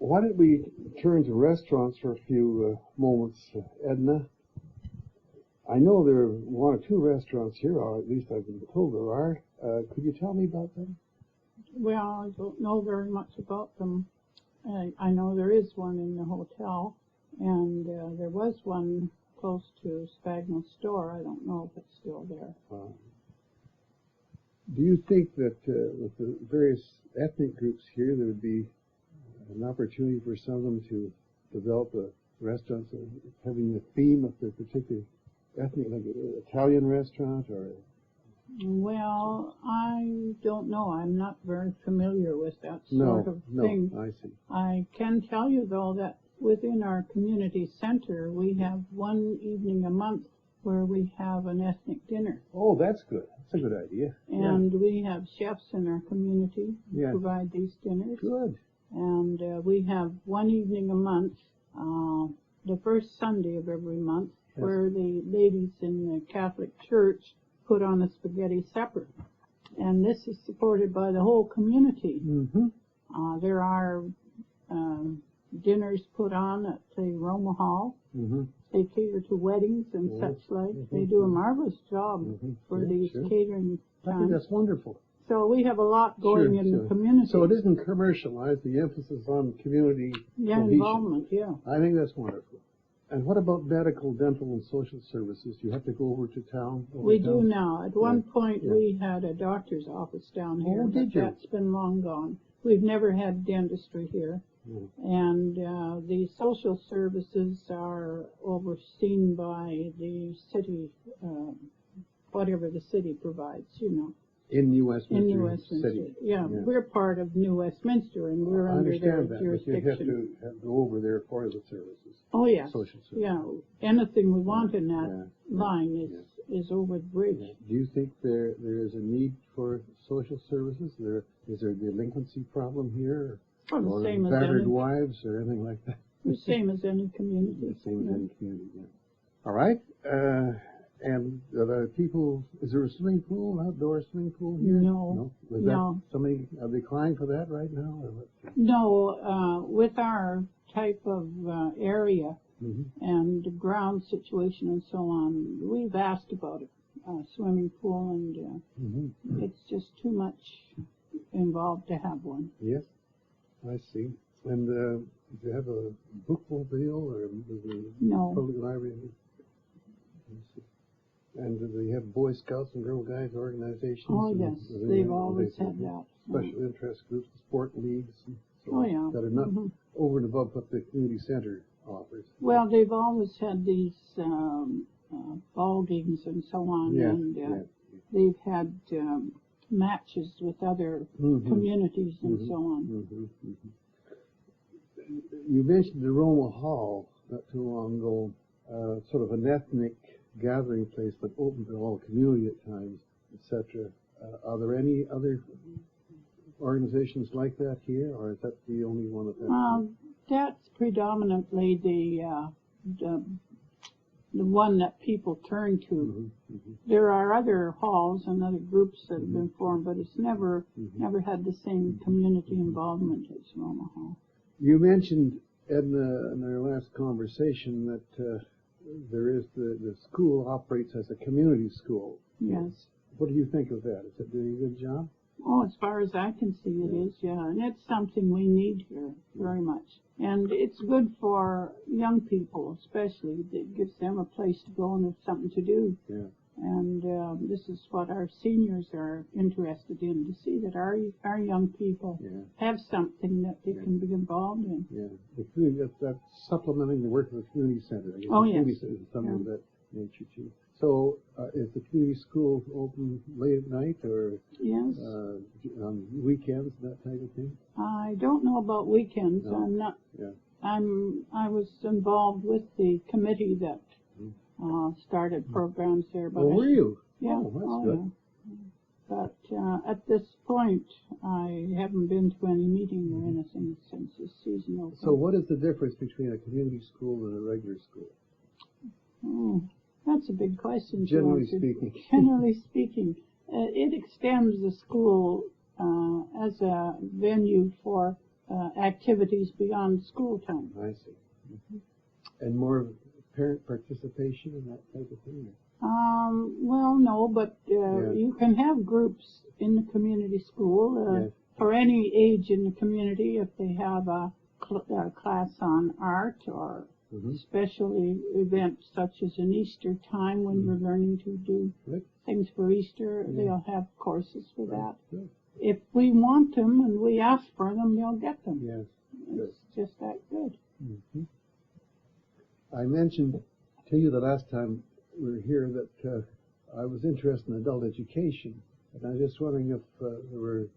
Why don't we turn to restaurants for a few moments, Edna? I know there are one or two restaurants here, or at least I've been told there are. Could you tell me about them? Well, I don't know very much about them. I know there is one in the hotel, and there was one close to Spagnell's store. I don't know if it's still there. Do you think that with the various ethnic groups here, there would be an opportunity for some of them to develop a restaurant having the theme of their particular ethnic, like an Italian restaurant or? Well, I don't know. I'm not very familiar with that sort of thing. No, I see. I can tell you, though, that within our community center, we have one evening a month where we have an ethnic dinner. Oh, that's good. That's a good idea. And we have chefs in our community who provide these dinners. Good. And we have one evening a month, the first Sunday of every month, where the ladies in the Catholic Church put on a spaghetti supper. And this is supported by the whole community. Mm-hmm. There are dinners put on at the Roma Hall. Mm-hmm. They cater to weddings and such like. Mm-hmm. They do a marvelous job for these catering times. I think that's wonderful. So we have a lot going in the community. So it isn't commercialized, the emphasis on community cohesion. Involvement, I think that's wonderful. And what about medical, dental, and social services? Do you have to go over to town? We do now. At one point, we had a doctor's office down here, but that's been long gone. We've never had dentistry here. And the social services are overseen by the city, whatever the city provides, you know. In New Westminster. In New Westminster. City. Yeah, we're part of New Westminster, and we're under their jurisdiction. But you have to go over there for the services. Oh, yes. Social services. Yeah, anything we want in that line is over the bridge. Do you think there is a need for social services? Is there a delinquency problem here? Or the same as battered wives or anything like that? The same as any community. The same as any community, All right. And people, is there a swimming pool, outdoor swimming pool here? No. Somebody declined for that right now? Or what? No, with our type of area and ground situation and so on, we've asked about a swimming pool, and it's just too much involved to have one. Yes, I see. And do you have a bookmobile or a public library? And do they have Boy Scouts and Girl Guides organizations? Oh, yes. They've always had that. Special interest groups, sport leagues, and so on. That are not over and above what the community center offers. Well, they've always had these ball games and so on, and they've had matches with other communities and so on. You mentioned the Roma Hall not too long ago, sort of an ethnic gathering place that open to all community at times, etc. Are there any other organizations like that here, or is that the only one of that? That's predominantly the one that people turn to. There are other halls and other groups that have been formed, but it's never had the same community involvement as Roma Hall. You mentioned, Edna, in our last conversation that there is the school operates as a community school. Yes. What do you think of that? Is it doing a good job? Oh, as far as I can see, it is, and it's something we need here very much. And it's good for young people, especially. It gives them a place to go and have something to do. Yeah. And this is what our seniors are interested in, to see that our young people have something that they can be involved in. Yeah, that's supplementing the work of the community center. Oh, the yes. Community center is something of that nature, too. So, is the community school open late at night or on weekends, that type of thing? I don't know about weekends. No. I'm not. I was involved with the committee that started programs there. But were you? Yeah. Oh, that's good. Yeah. But at this point, I haven't been to any meeting or anything since this season opened. So, what is the difference between a community school and a regular school? Oh, that's a big question. Generally speaking. Generally speaking, it extends the school as a venue for activities beyond school time. I see. And more parent participation in that type of thing? Well, no, but you can have groups in the community school for any age in the community if they have a class on art or special events such as an Easter time when you're learning to do things for Easter. They'll have courses for that. Good. If we want them and we ask for them, they'll get them. Yes. It's just that good. I mentioned to you the last time we were here that I was interested in adult education, and I was just wondering if there were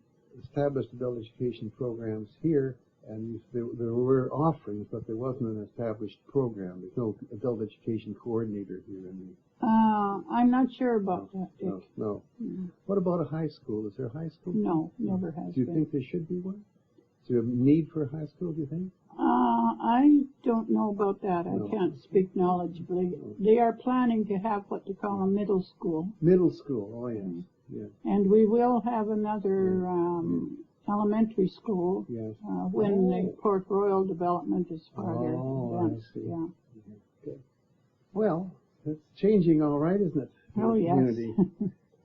established adult education programs here, and there were offerings, but there wasn't an established program. There's no adult education coordinator here in the... I'm not sure about that, Dick. No. What about a high school? Is there a high school? No, never has been. Do you think there should be one? Is there a need for a high school, do you think? I don't know about that. I can't speak knowledgeably. They are planning to have what they call a middle school. Middle school, oh yes. Yeah. And we will have another elementary school when the Port Royal development is farther advanced. I see. Yeah. Okay. Well, it's changing all right, isn't it? Oh, yes. Community.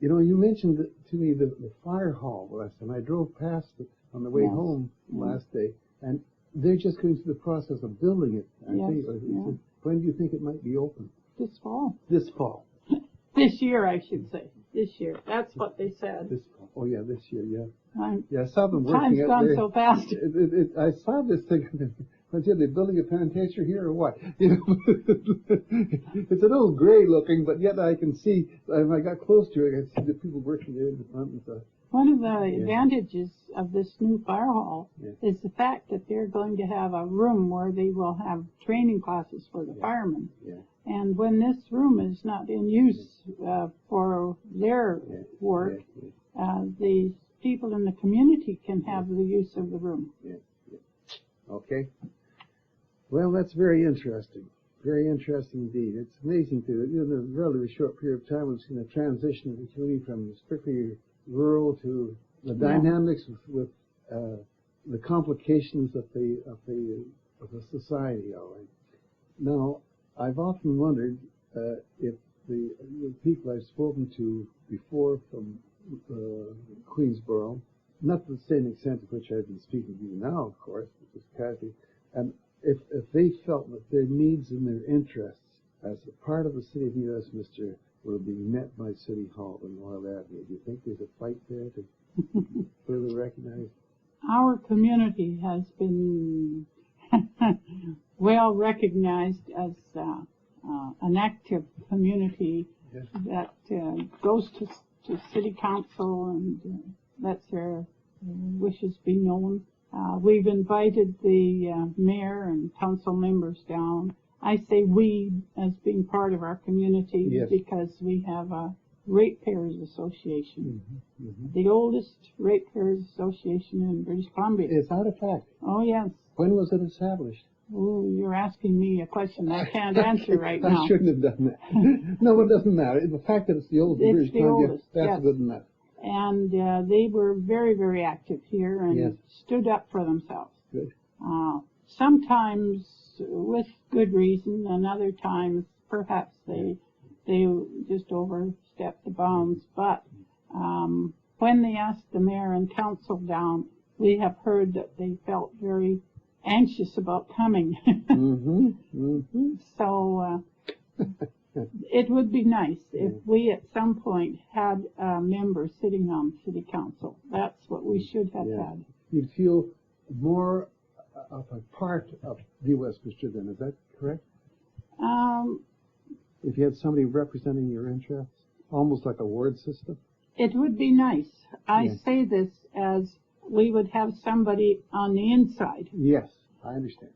You know, you mentioned to me the fire hall last time. I drove past it on the way home last day, and they're just going through the process of building it. When do you think it might be open? This fall. This fall. This year, I should say. This year. That's what they said. This fall. Oh, yeah, this year, yeah. Yeah, I saw them working time's gone so fast. I saw this thing. Are they building a plantation here or what? You know, it's a little gray looking, but yet I can see, when I got close to it, I can see the people working there in the front and stuff. One of the advantages of this new fire hall is the fact that they're going to have a room where they will have training classes for the firemen. And when this room is not in use for their work, the people in the community can have the use of the room. Okay. Well, that's very interesting. Very interesting indeed. It's amazing to, in a relatively short period of time, we've seen a transition of the community from strictly rural to the dynamics with the complications of the society. All right. Now, I've often wondered if the people I've spoken to before from Queensborough, not to the same extent to which I've been speaking to you now, of course, which is casually, and if they felt that their needs and their interests as a part of the city of New Westminster were being met by City Hall and Royal Avenue, do you think there's a fight there to further recognize? Our community has been well recognized as an active community that goes to City Council and lets their wishes be known. We've invited the mayor and council members down. I say we as being part of our community because we have a ratepayers association, the oldest ratepayers association in British Columbia. Is that a fact? Oh, yes. When was it established? Oh, you're asking me a question I can't answer right now. I shouldn't have done that. No, it doesn't matter. The fact that it's the oldest in British Columbia, that's good enough. And they were very, very active here and stood up for themselves. Good. Sometimes with good reason, and other times perhaps they just overstepped the bounds. But when they asked the mayor and council down, we have heard that they felt very anxious about coming. So it would be nice if we at some point had a member sitting on city council. That's what we should have had. You'd feel more of a part of New Westminster then, is that correct? If you had somebody representing your interests, almost like a ward system? It would be nice. I say this as we would have somebody on the inside. Yes, I understand.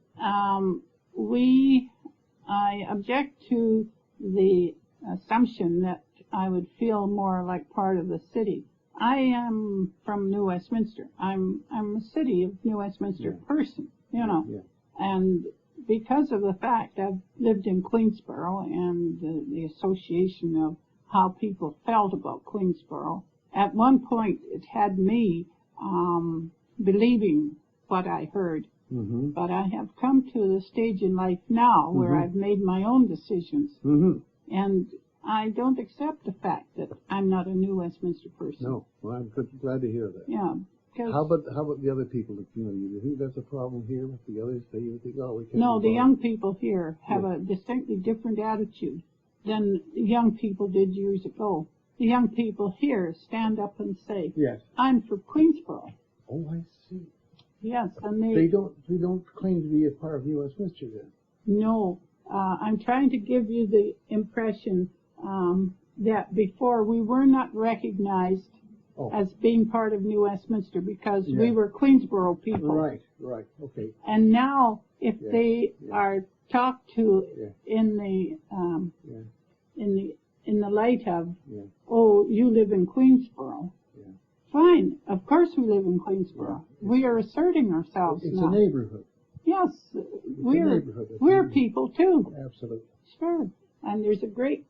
I object to the assumption that I would feel more like part of the city. I am from New Westminster. I'm a city of New Westminster person, you know. And because of the fact I've lived in Queensborough and the association of how people felt about Queensborough, at one point it had me believing what I heard. Mm-hmm. But I have come to the stage in life now where Mm-hmm. I've made my own decisions. Mm-hmm. And I don't accept the fact that I'm not a New Westminster person. No, well, I'm glad to hear that. Yeah. How about the other people that you know? Do you think that's a problem here with the others? They think, oh, we can't. No, the young people here have a distinctly different attitude than the young people did years ago. The young people here stand up and say, yes, I'm for Queensborough. Oh, I see. Yes, and They don't claim to be a part of New Westminster then. No, I'm trying to give you the impression that before we were not recognized as being part of New Westminster because we were Queensborough people. Right, okay. And now, if they are talked to in the light of, oh, you live in Queensborough. Fine, of course we live in Queensborough. We are asserting ourselves now. It's a neighborhood. Yes, we're people too. Absolutely. Sure, and there's a great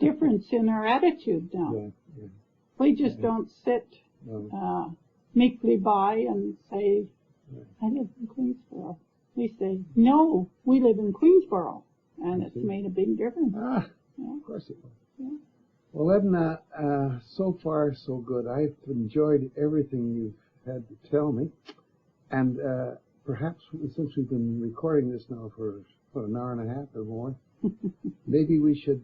difference in our attitude now. We just don't sit meekly by and say, I live in Queensborough. We say, no, we live in Queensborough, and it's made a big difference. Of course it will. Well, Edna, so far so good. I've enjoyed everything you've had to tell me, and perhaps since we've been recording this now for an hour and a half or more, maybe we should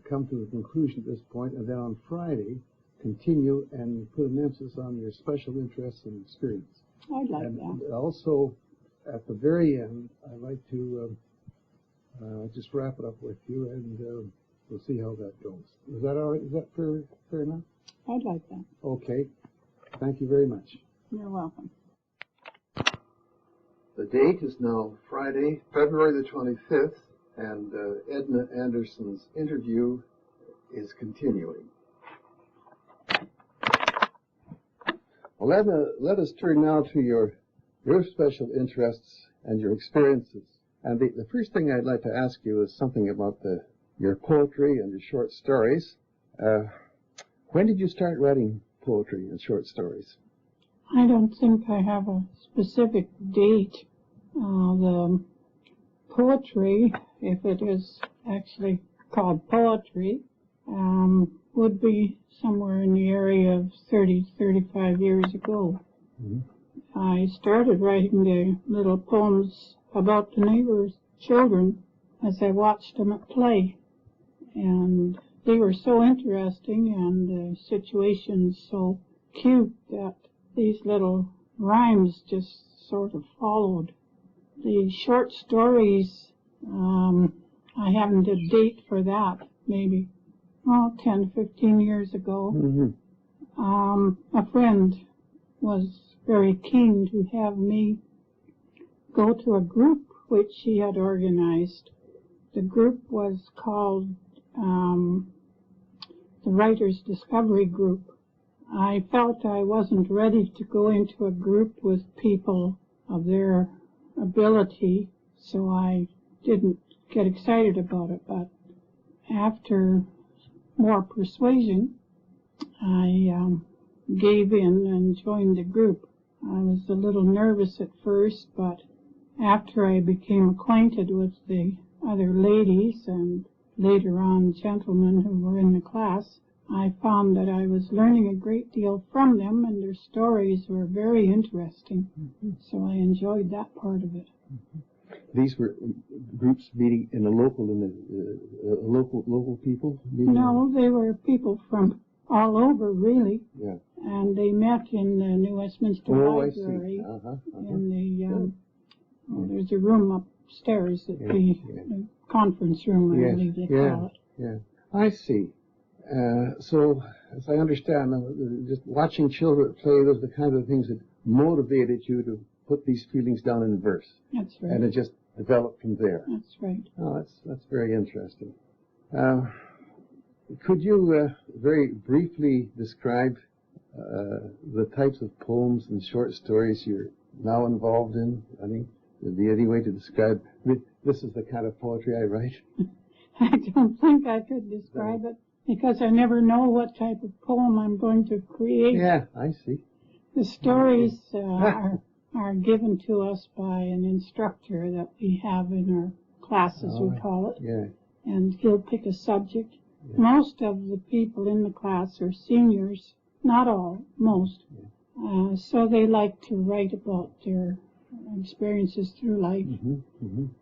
come to a conclusion at this point, and then on Friday continue and put an emphasis on your special interests and experience. I'd like and that. Also, at the very end, I'd like to just wrap it up with you, and we'll see how that goes. Is that all right? Is that fair enough? I'd like that. Okay. Thank you very much. You're welcome. The date is now Friday, February the 25th, and Edna Anderson's interview is continuing. Well, Edna, let us turn now to your special interests and your experiences. And the first thing I'd like to ask you is something about your poetry and your short stories. When did you start writing poetry and short stories? I don't think I have a specific date. The poetry, if it is actually called poetry, would be somewhere in the area of 35 years ago. Mm-hmm. I started writing the little poems about the neighbors' children as I watched them at play. And they were so interesting and the situations so cute that these little rhymes just sort of followed. The short stories, I haven't a date for that, maybe 10, 15 years ago. Mm-hmm. A friend was very keen to have me go to a group which she had organized. The group was called the Writers' Discovery Group. I felt I wasn't ready to go into a group with people of their ability, so I didn't get excited about it. But after more persuasion, I gave in and joined the group. I was a little nervous at first, but after I became acquainted with the other ladies and later on gentlemen who were in the class, I found that I was learning a great deal from them, and their stories were very interesting. Mm-hmm. So I enjoyed that part of it. Mm-hmm. These were groups meeting in local people? No, they were people from all over, really. Yeah. And they met in the New Westminster Library. I see. In the there's a room upstairs at the conference room, I believe they call it. Yeah, I see. So, as I understand, just watching children play, those are the kind of things that motivated you to put these feelings down in verse. That's right. And it just developed from there. That's right. Oh, that's very interesting. Could you very briefly describe the types of poems and short stories you're now involved in? I think there'd be any way to describe, this is the kind of poetry I write? I don't think I could describe it, because I never know what type of poem I'm going to create. Yeah, I see. The stories are are given to us by an instructor that we have in our classes, we call it. Yeah. And he'll pick a subject. Yeah. Most of the people in the class are seniors, not all, most. Yeah. So they like to write about their experiences through life.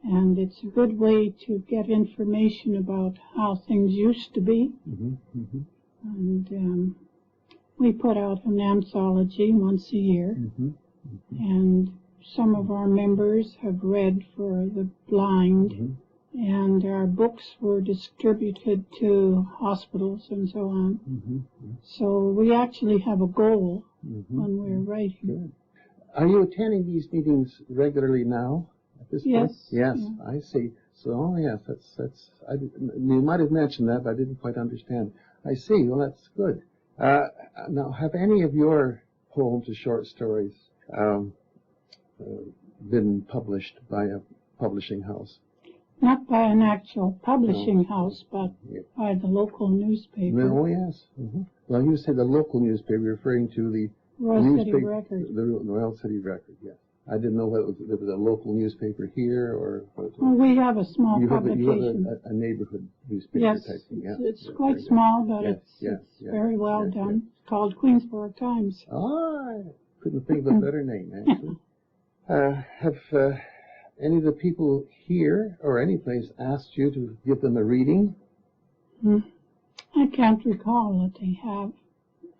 And it's a good way to get information about how things used to be. And we put out an anthology once a year. And some of our members have read for the blind. And our books were distributed to hospitals and so on. So we actually have a goal when we're writing. Good. Are you attending these meetings regularly now at this point? Yes, yeah. I see. So, yes, that's. You might have mentioned that, but I didn't quite understand. I see. Well, that's good. Now, have any of your poems or short stories been published by a publishing house? Not by an actual publishing house, but by the local newspaper. Oh, yes. Well, you say the local newspaper, referring to the Royal City Record. The Royal City Record, yes. I didn't know whether it was a local newspaper here or... Well, we have a small publication. You have a neighborhood newspaper type thing. Yes, it's quite small, but it's very well done. It's called Queensborough Times. I couldn't think of a better name, actually. Have any of the people here or any place asked you to give them a reading? I can't recall that they have.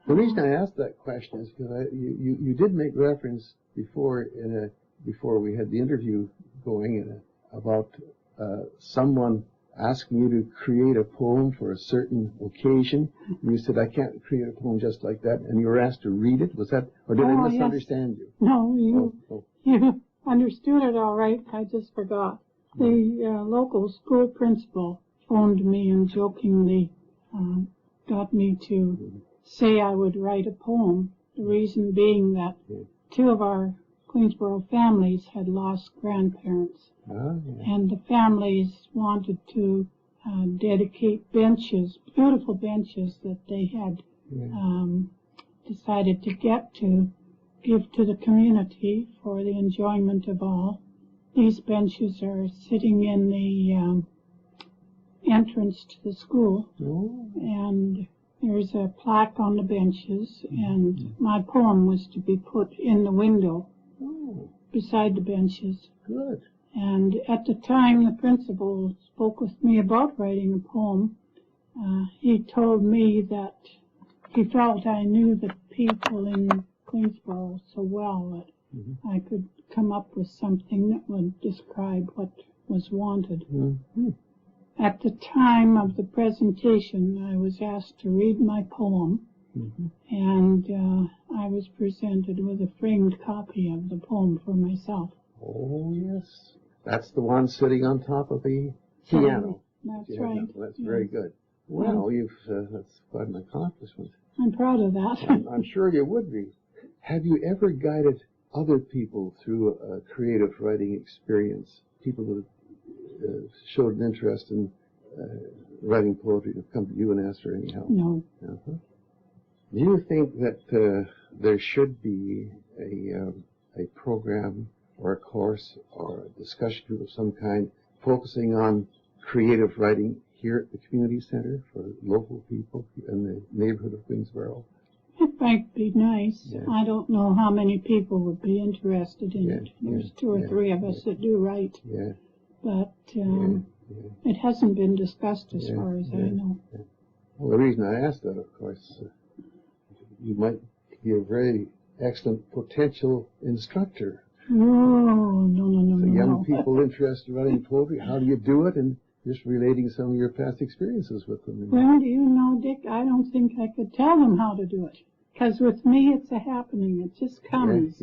The reason I asked that question is because you did make reference before we had the interview going about someone asking you to create a poem for a certain occasion. And you said, I can't create a poem just like that, and you were asked to read it. Was that, or did I misunderstand you? No, you understood it all right. I just forgot. The local school principal phoned me and jokingly got me to say I would write a poem, the reason being that two of our Queensborough families had lost grandparents. And the families wanted to dedicate benches, beautiful benches that they had decided to give to the community for the enjoyment of all. These benches are sitting in the entrance to the school, and there's a plaque on the benches, and my poem was to be put in the window beside the benches. Good. And at the time the principal spoke with me about writing a poem, he told me that he felt I knew the people in Queensborough so well that I could come up with something that would describe what was wanted. At the time of the presentation, I was asked to read my poem, and I was presented with a framed copy of the poem for myself. Oh, yes. That's the one sitting on top of the piano. That's right. That's very good. Well, that's quite an accomplishment. I'm proud of that. I'm sure you would be. Have you ever guided other people through a creative writing experience? People who showed an interest in writing poetry have come to you and asked for any help? No. Do you think that there should be a program or a course or a discussion group of some kind focusing on creative writing here at the community center for local people in the neighborhood of Queensborough? It might be nice. I don't know how many people would be interested in it. There's two or three of us that do write. But it hasn't been discussed as far as I know. Well, the reason I asked that, of course, you might be a very excellent potential instructor. No. So young people interested in writing poetry, how do you do it? And just relating some of your past experiences with them. Well, do you know, Dick, I don't think I could tell them how to do it. Because with me, it's a happening. It just comes.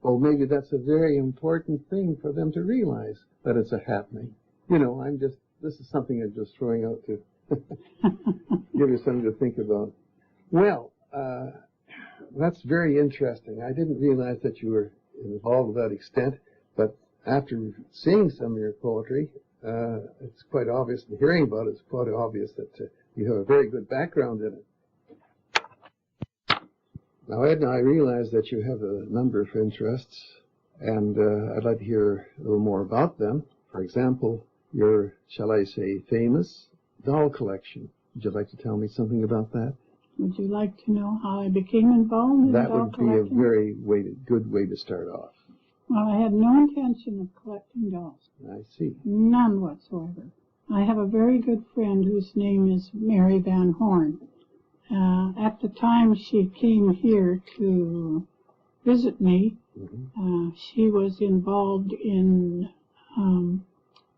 Well, maybe that's a very important thing for them to realize, that it's a happening. You know, this is something I'm just throwing out to give you something to think about. Well, that's very interesting. I didn't realize that you were involved to that extent, but after seeing some of your poetry, it's quite obvious, and hearing about it, it's quite obvious that you have a very good background in it. Now, Edna, I realize that you have a number of interests, and I'd like to hear a little more about them. For example, your, shall I say, famous doll collection. Would you like to tell me something about that? Would you like to know how I became involved in that doll collecting? That would be a very good way to start off. Well, I had no intention of collecting dolls. I see. None whatsoever. I have a very good friend whose name is Mary Van Horn. At the time she came here to visit me, she was involved in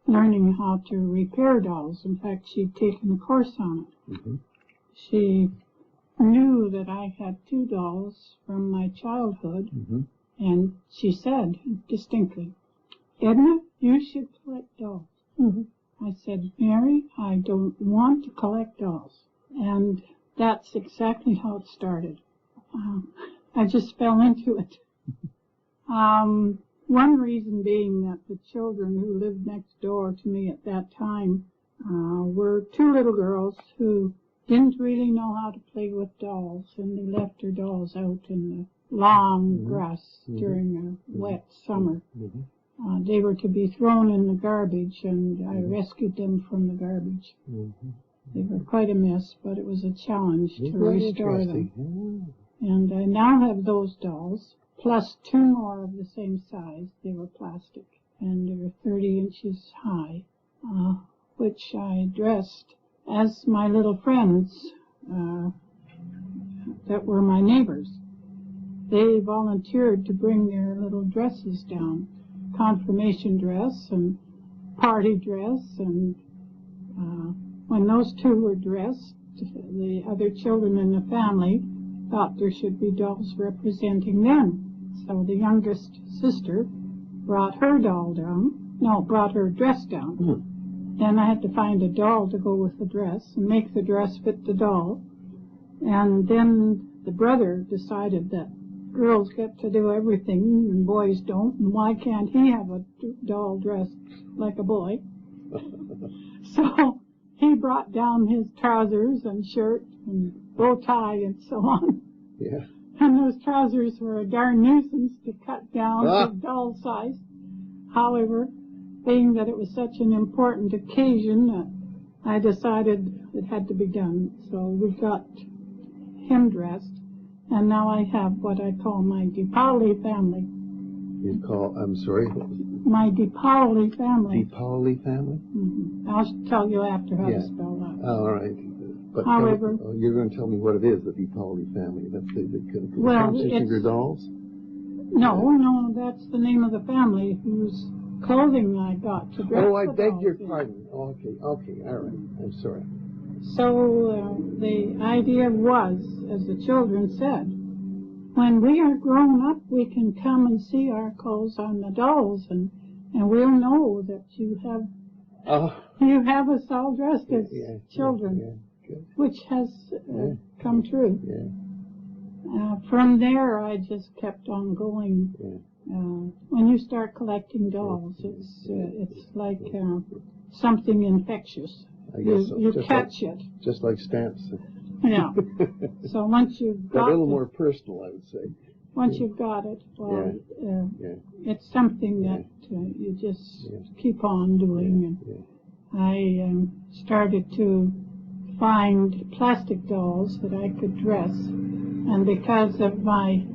learning how to repair dolls. In fact, she'd taken a course on it. She knew that I had 2 dolls from my childhood, and she said distinctly, "Edna, you should collect dolls." I said, "Mary, I don't want to collect dolls." And that's exactly how it started. I just fell into it. One reason being that the children who lived next door to me at that time were 2 little girls who didn't really know how to play with dolls, and they left their dolls out in the long grass during a wet summer. They were to be thrown in the garbage, and I rescued them from the garbage. They were quite a mess, but it was a challenge to restore them. And I now have those dolls, plus 2 more of the same size. They were plastic, and they were 30 inches high, which I dressed as my little friends that were my neighbors. They volunteered to bring their little dresses down, confirmation dress and party dress, and when those 2 were dressed, the other children in the family thought there should be dolls representing them. So the youngest sister brought her dress down. Then I had to find a doll to go with the dress and make the dress fit the doll. And then the brother decided that girls get to do everything and boys don't, and why can't he have a doll dressed like a boy? So he brought down his trousers and shirt and bow tie and so on. Yeah. And those trousers were a darn nuisance to cut down to doll size. However, being that it was such an important occasion, I decided it had to be done. So we got him dressed, and now I have what I call my Deepawali family. You call, I'm sorry? My Deepawali family. Deepawali family? I'll tell you after how to spell that. Oh, all right. But however, you're going to tell me what it is, the Deepawali family. That's the well, composition of your dolls? No, that's the name of the family whose clothing I got to dress. Oh, I beg your pardon. Okay, all right. I'm sorry. So the idea was, as the children said, when we are grown up, we can come and see our clothes on the dolls, and we'll know that you have us all dressed as children, which has come true. From there, I just kept on going. When you start collecting dolls, it's like something infectious. I guess so. You catch it. Just like stamps. Yeah. So once you've got a little more personal, I would say. Once you've got it, well, it's something that you just keep on doing. And I started to find plastic dolls that I could dress. And because of my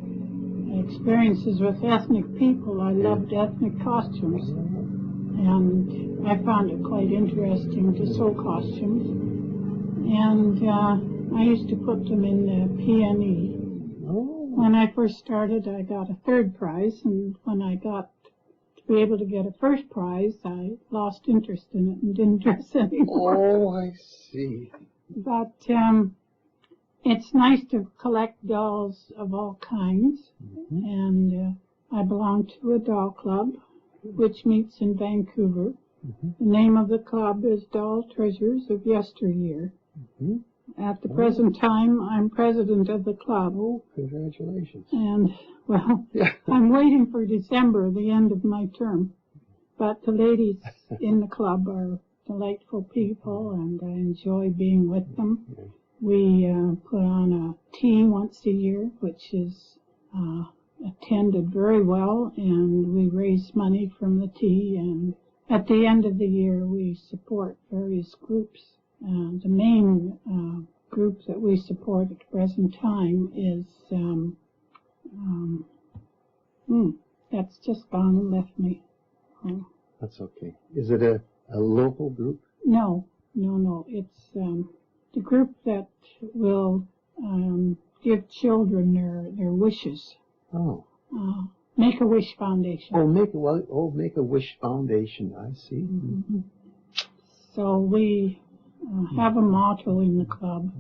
experiences with ethnic people, I loved ethnic costumes. And I found it quite interesting to sew costumes. And I used to put them in the P&E. When I first started, I got a 3rd prize, and when I got to be able to get a 1st prize, I lost interest in it and didn't dress anymore. Oh, I see. But it's nice to collect dolls of all kinds, and I belong to a doll club, which meets in Vancouver. The name of the club is Doll Treasures of Yesteryear. At the present time, I'm president of the club. Oh, congratulations. And, well, I'm waiting for December, the end of my term. But the ladies in the club are delightful people, and I enjoy being with them. We put on a tea once a year, which is attended very well, and we raise money from the tea, and at the end of the year we support various groups. The main group that we support at the present time is that's just gone and left me. That's okay. Is it a local group? No. It's the group that will give children their wishes. Oh. Make-A-Wish Foundation. Oh, Make-A-Wish Foundation. I see. Mm-hmm. So we have a motto in the club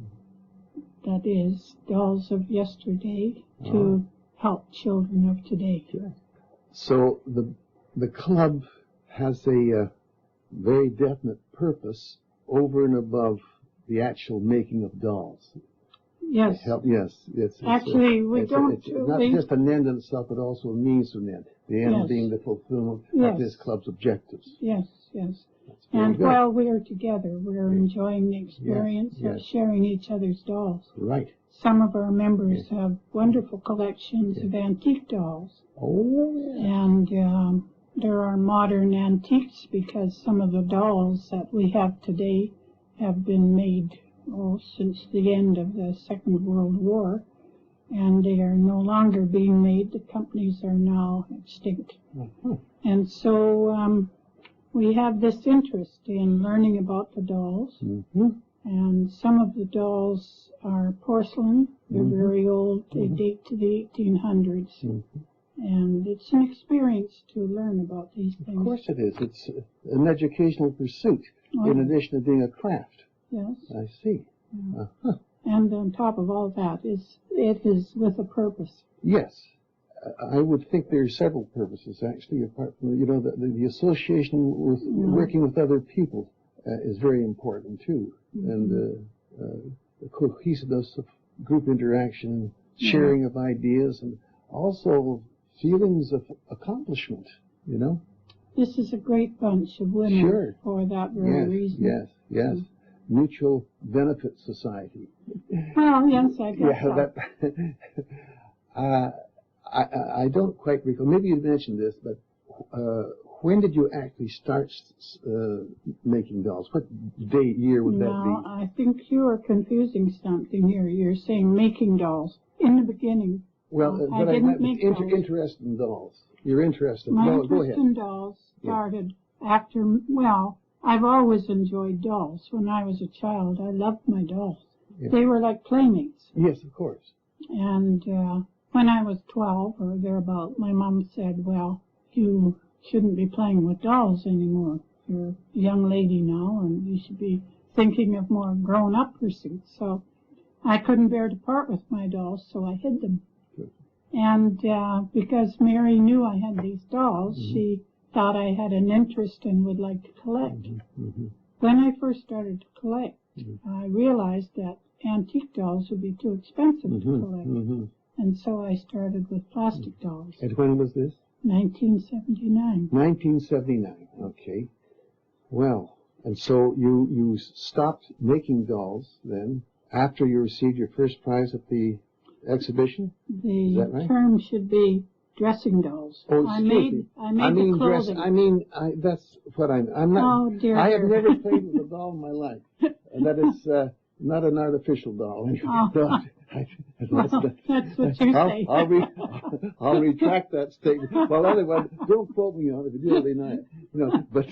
that is dolls of yesterday to help children of today. So the club has a very definite purpose over and above the actual making of dolls. Yes. It's actually, we don't. It's not just an end in itself, but also a means to an end. The end being the fulfillment of this club's objectives. Yes. And while we are together, we are enjoying the experience of sharing each other's dolls. Right. Some of our members have wonderful collections of antique dolls. Oh. And there are modern antiques because some of the dolls that we have today have been made since the end of the Second World War, and they are no longer being made. The companies are now extinct. Mm-hmm. And so we have this interest in learning about the dolls, and some of the dolls are porcelain. They're very old. They date to the 1800s. And it's an experience to learn about these things. Of course it is. It's an educational pursuit in addition to being a craft. Yes. I see. And on top of all that, it is with a purpose. Yes. I would think there are several purposes, actually, apart from, the association with working with other people is very important, too. And the cohesiveness of group interaction, sharing of ideas, and also feelings of accomplishment, This is a great bunch of women for that very reason. Yes. Mutual Benefit Society. Well, yes, I guess so. I don't quite recall. Maybe you mentioned this, but when did you actually start making dolls? What year would that be? No, I think you are confusing something here. You're saying making dolls. In the beginning, well, I didn't make dolls. Interest in dolls. You're interested. My Go interest ahead. in dolls started after, I've always enjoyed dolls. When I was a child, I loved my dolls. Yeah. They were like playmates. Yes, of course. And when I was 12 or thereabout, my mom said, well, you shouldn't be playing with dolls anymore. You're a young lady now, and you should be thinking of more grown-up pursuits. So I couldn't bear to part with my dolls, so I hid them. Good. And because Mary knew I had these dolls, she thought I had an interest and would like to collect. When I first started to collect, I realized that antique dolls would be too expensive to collect. And so I started with plastic dolls. And when was this? 1979. 1979, okay. Well, and so you stopped making dolls then after you received your first prize at the exhibition? Is that right? The term should be dressing dolls. Oh, I made the clothing. That's what I'm not. Oh, dear. I have never played with a doll in my life. That is not an artificial doll. That's what you say. I'll retract that statement. Well, otherwise, don't quote me on it. If you do, it'll be nice. But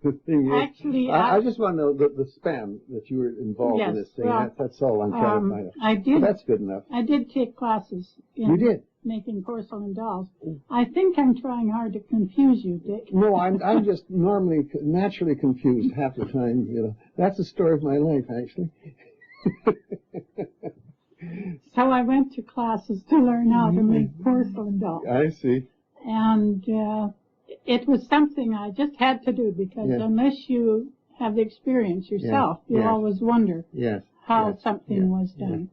the thing is, actually, I just want to know the span that you were involved in this thing. That's all I'm trying to find out. I did. But that's good enough. I did take classes. In making porcelain dolls. I think I'm trying hard to confuse you, Dick. No, I'm just naturally confused half the time. That's the story of my life, actually. So I went to classes to learn how to make porcelain dolls. I see. And it was something I just had to do because unless you have the experience yourself, you always wonder how something was done.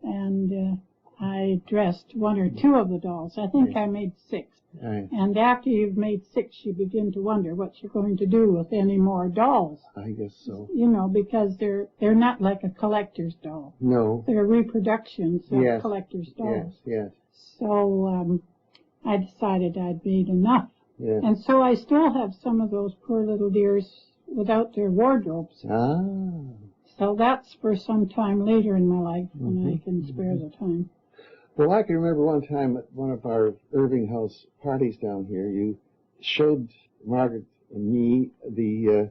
And I dressed one or two of the dolls. I think I made 6. Right. And after you've made 6, you begin to wonder what you're going to do with any more dolls. I guess so. You know, because they're not like a collector's doll. No. They're reproductions of collector's dolls. Yes. So I decided I'd made enough. Yes. And so I still have some of those poor little dears without their wardrobes. Ah. So that's for some time later in my life when I can spare the time. Well, I can remember one time at one of our Irving House parties down here, you showed Margaret and me the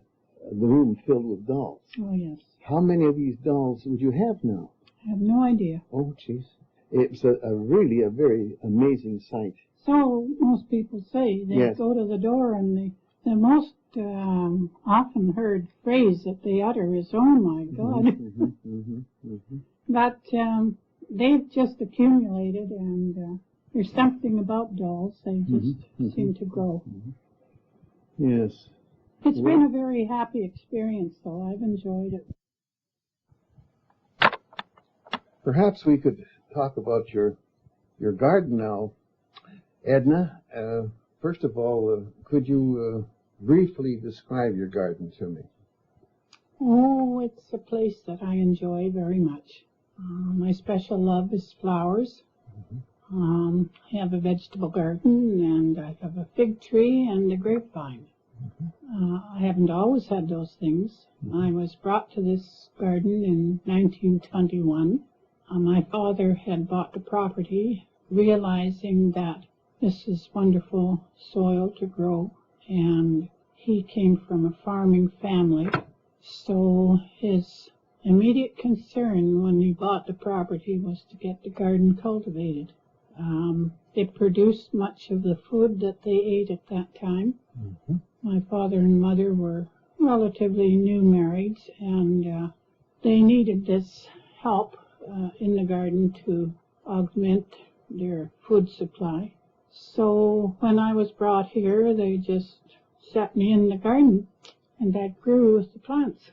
room filled with dolls. Oh, yes. How many of these dolls would you have now? I have no idea. Oh, jeez. It's really a very amazing sight. So most people say. They go to the door and the most often heard phrase that they utter is, "Oh, my God." But they've just accumulated, and there's something about dolls. They just seem to grow. Yes. It's been a very happy experience, though. I've enjoyed it. Perhaps we could talk about your garden now, Edna. First of all, could you briefly describe your garden to me? Oh, it's a place that I enjoy very much. My special love is flowers. I have a vegetable garden, and I have a fig tree and a grapevine. I haven't always had those things. I was brought to this garden in 1921. My father had bought the property, realizing that this is wonderful soil to grow, and he came from a farming family, so his immediate concern when he bought the property was to get the garden cultivated. It produced much of the food that they ate at that time. My father and mother were relatively new marrieds, and they needed this help in the garden to augment their food supply. So when I was brought here, they just set me in the garden, and I grew with the plants.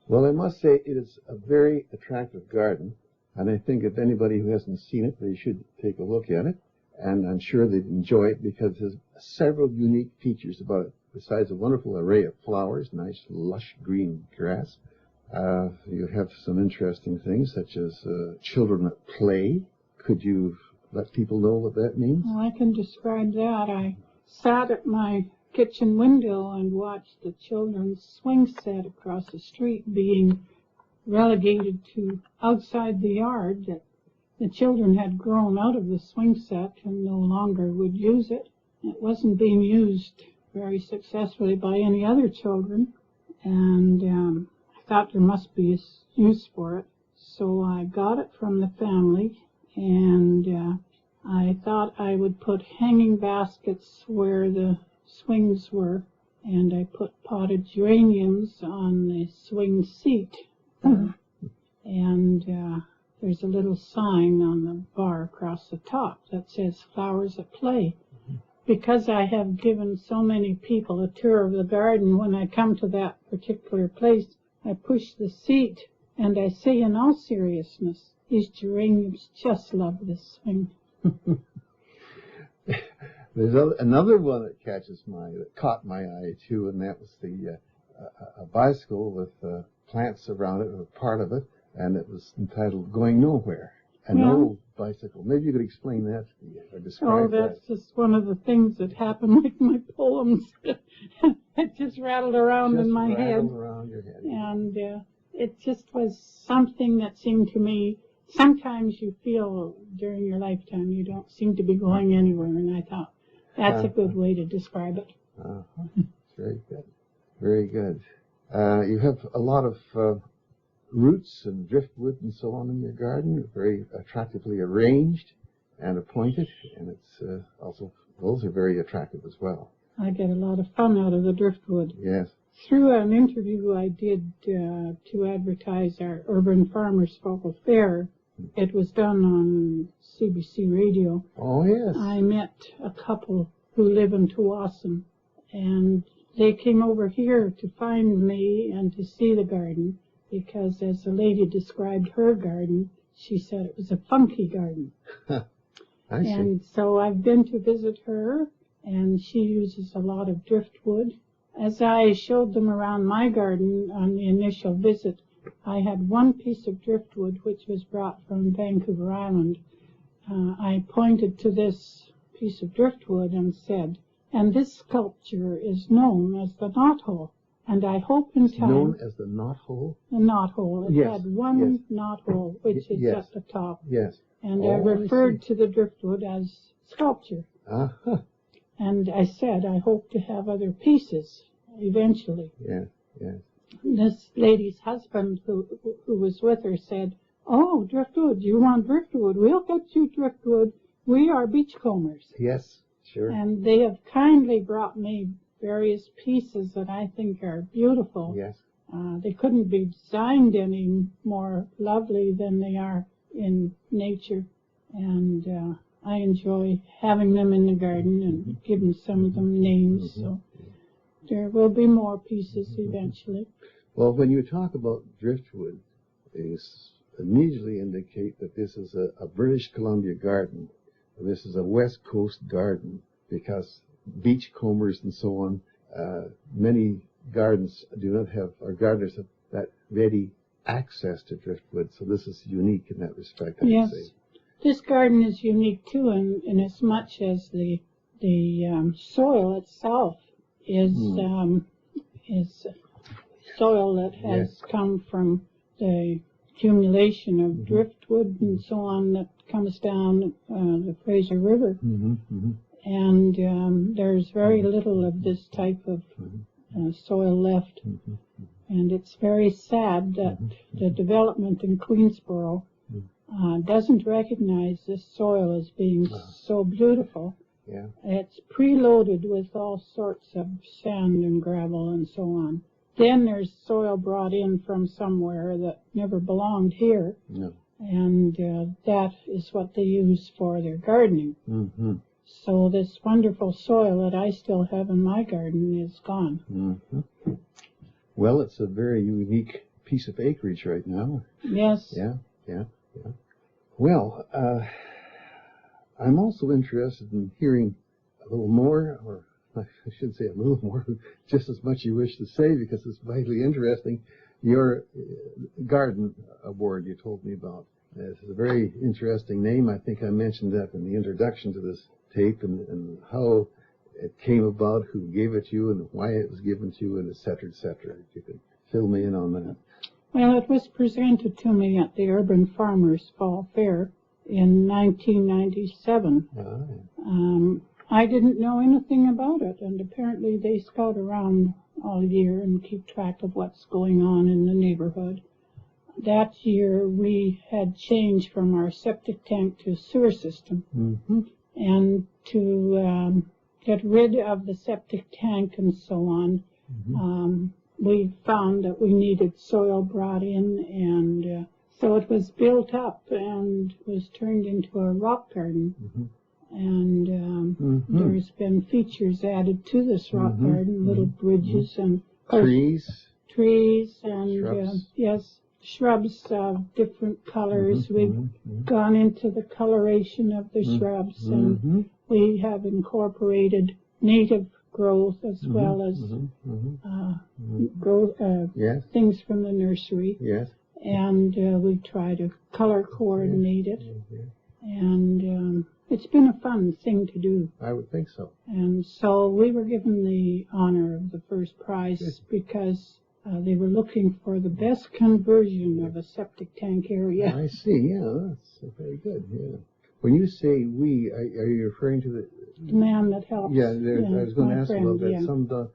Well, I must say it is a very attractive garden, and I think if anybody who hasn't seen it, they should take a look at it, and I'm sure they'd enjoy it because there's several unique features about it. Besides a wonderful array of flowers, nice lush green grass, you have some interesting things such as children at play. Could you let people know what that means? Well, I can describe that. I sat at my kitchen window and watched the children's swing set across the street being relegated to outside the yard. That the children had grown out of the swing set and no longer would use it. It wasn't being used very successfully by any other children, and I thought there must be a use for it. So I got it from the family, and I thought I would put hanging baskets where the swings were, and I put potted geraniums on the swing seat. And there's a little sign on the bar across the top that says "Flowers at Play." Because I have given so many people a tour of the garden, when I come to that particular place, I push the seat and I say in all seriousness, these geraniums just love this swing. There's another one that caught my eye too, and that was a bicycle with plants around it, or part of it, and it was entitled "Going Nowhere." An old bicycle. Maybe you could explain that to me or describe that. Oh, that's just one of the things that happened with my poems. It just rattled around in my head. Around your head. And it just was something that seemed to me, sometimes you feel during your lifetime you don't seem to be going anywhere, and I thought that's a good way to describe it. Very good. Very good. You have a lot of roots and driftwood and so on in your garden, very attractively arranged and appointed, and it's also, those are very attractive as well. I get a lot of fun out of the driftwood. Yes. Through an interview I did to advertise our Urban Farmers Folk Fair, it was done on CBC Radio. Oh, yes. I met a couple who live in Tawasin, and they came over here to find me and to see the garden, because as the lady described her garden, she said it was a funky garden. I see. And so I've been to visit her, and she uses a lot of driftwood. As I showed them around my garden on the initial visit, I had one piece of driftwood which was brought from Vancouver Island. I pointed to this piece of driftwood and said, and this sculpture is known as the knothole. And I hope in time... Known as the knothole? The knothole. It Yes, had one yes. knothole, which is Yes. at the top. Yes. And Oh, I I referred see. to the driftwood as sculpture. Uh-huh. And I said, I hope to have other pieces eventually. Yes, yes. This lady's husband, who was with her, said, oh, driftwood, you want driftwood? We'll get you driftwood. We are beachcombers. Yes, sure. And they have kindly brought me various pieces that I think are beautiful. Yes. They couldn't be designed any more lovely than they are in nature. And I enjoy having them in the garden and giving some of them names. So there will be more pieces eventually. Well, when you talk about driftwood, you immediately indicate that this is a British Columbia garden. This is a West Coast garden, because beachcombers and so on, many gardens do not have, or gardeners have that ready access to driftwood. So this is unique in that respect, I would say. This garden is unique too, in as much as the soil itself is soil that has come from the accumulation of driftwood and so on that comes down the Fraser River. And there's very little of this type of soil left. And it's very sad that the development in Queensboro doesn't recognize this soil as being so beautiful. It's preloaded with all sorts of sand and gravel and so on. Then there's soil brought in from somewhere that never belonged here. And that is what they use for their gardening. So this wonderful soil that I still have in my garden is gone. Well, it's a very unique piece of acreage right now. Yes. Yeah. Well, I'm also interested in hearing a little more, or I should say a little more, just as much you wish to say, because it's vitally interesting. Your garden award you told me about. It's a very interesting name. I think I mentioned that in the introduction to this tape, and how it came about, who gave it to you, and why it was given to you, and et cetera, et cetera. If you could fill me in on that. Well, it was presented to me at the Urban Farmers Fall Fair in 1997. I didn't know anything about it, and apparently they scout around all year and keep track of what's going on in the neighborhood. That year we had changed from our septic tank to a sewer system. And to get rid of the septic tank and so on, we found that we needed soil brought in, and so it was built up and was turned into a rock garden. And there's been features added to this rock garden, little bridges and trees and shrubs of different colors. We've gone into the coloration of the shrubs, and we have incorporated native growth as well as things from the nursery. And we try to color coordinate it. And it's been a fun thing to do. I would think so. And so we were given the honor of the first prize because they were looking for the best conversion of a septic tank area. I see, that's very good, When you say we, are you referring to the man that helps? I was going to ask about that.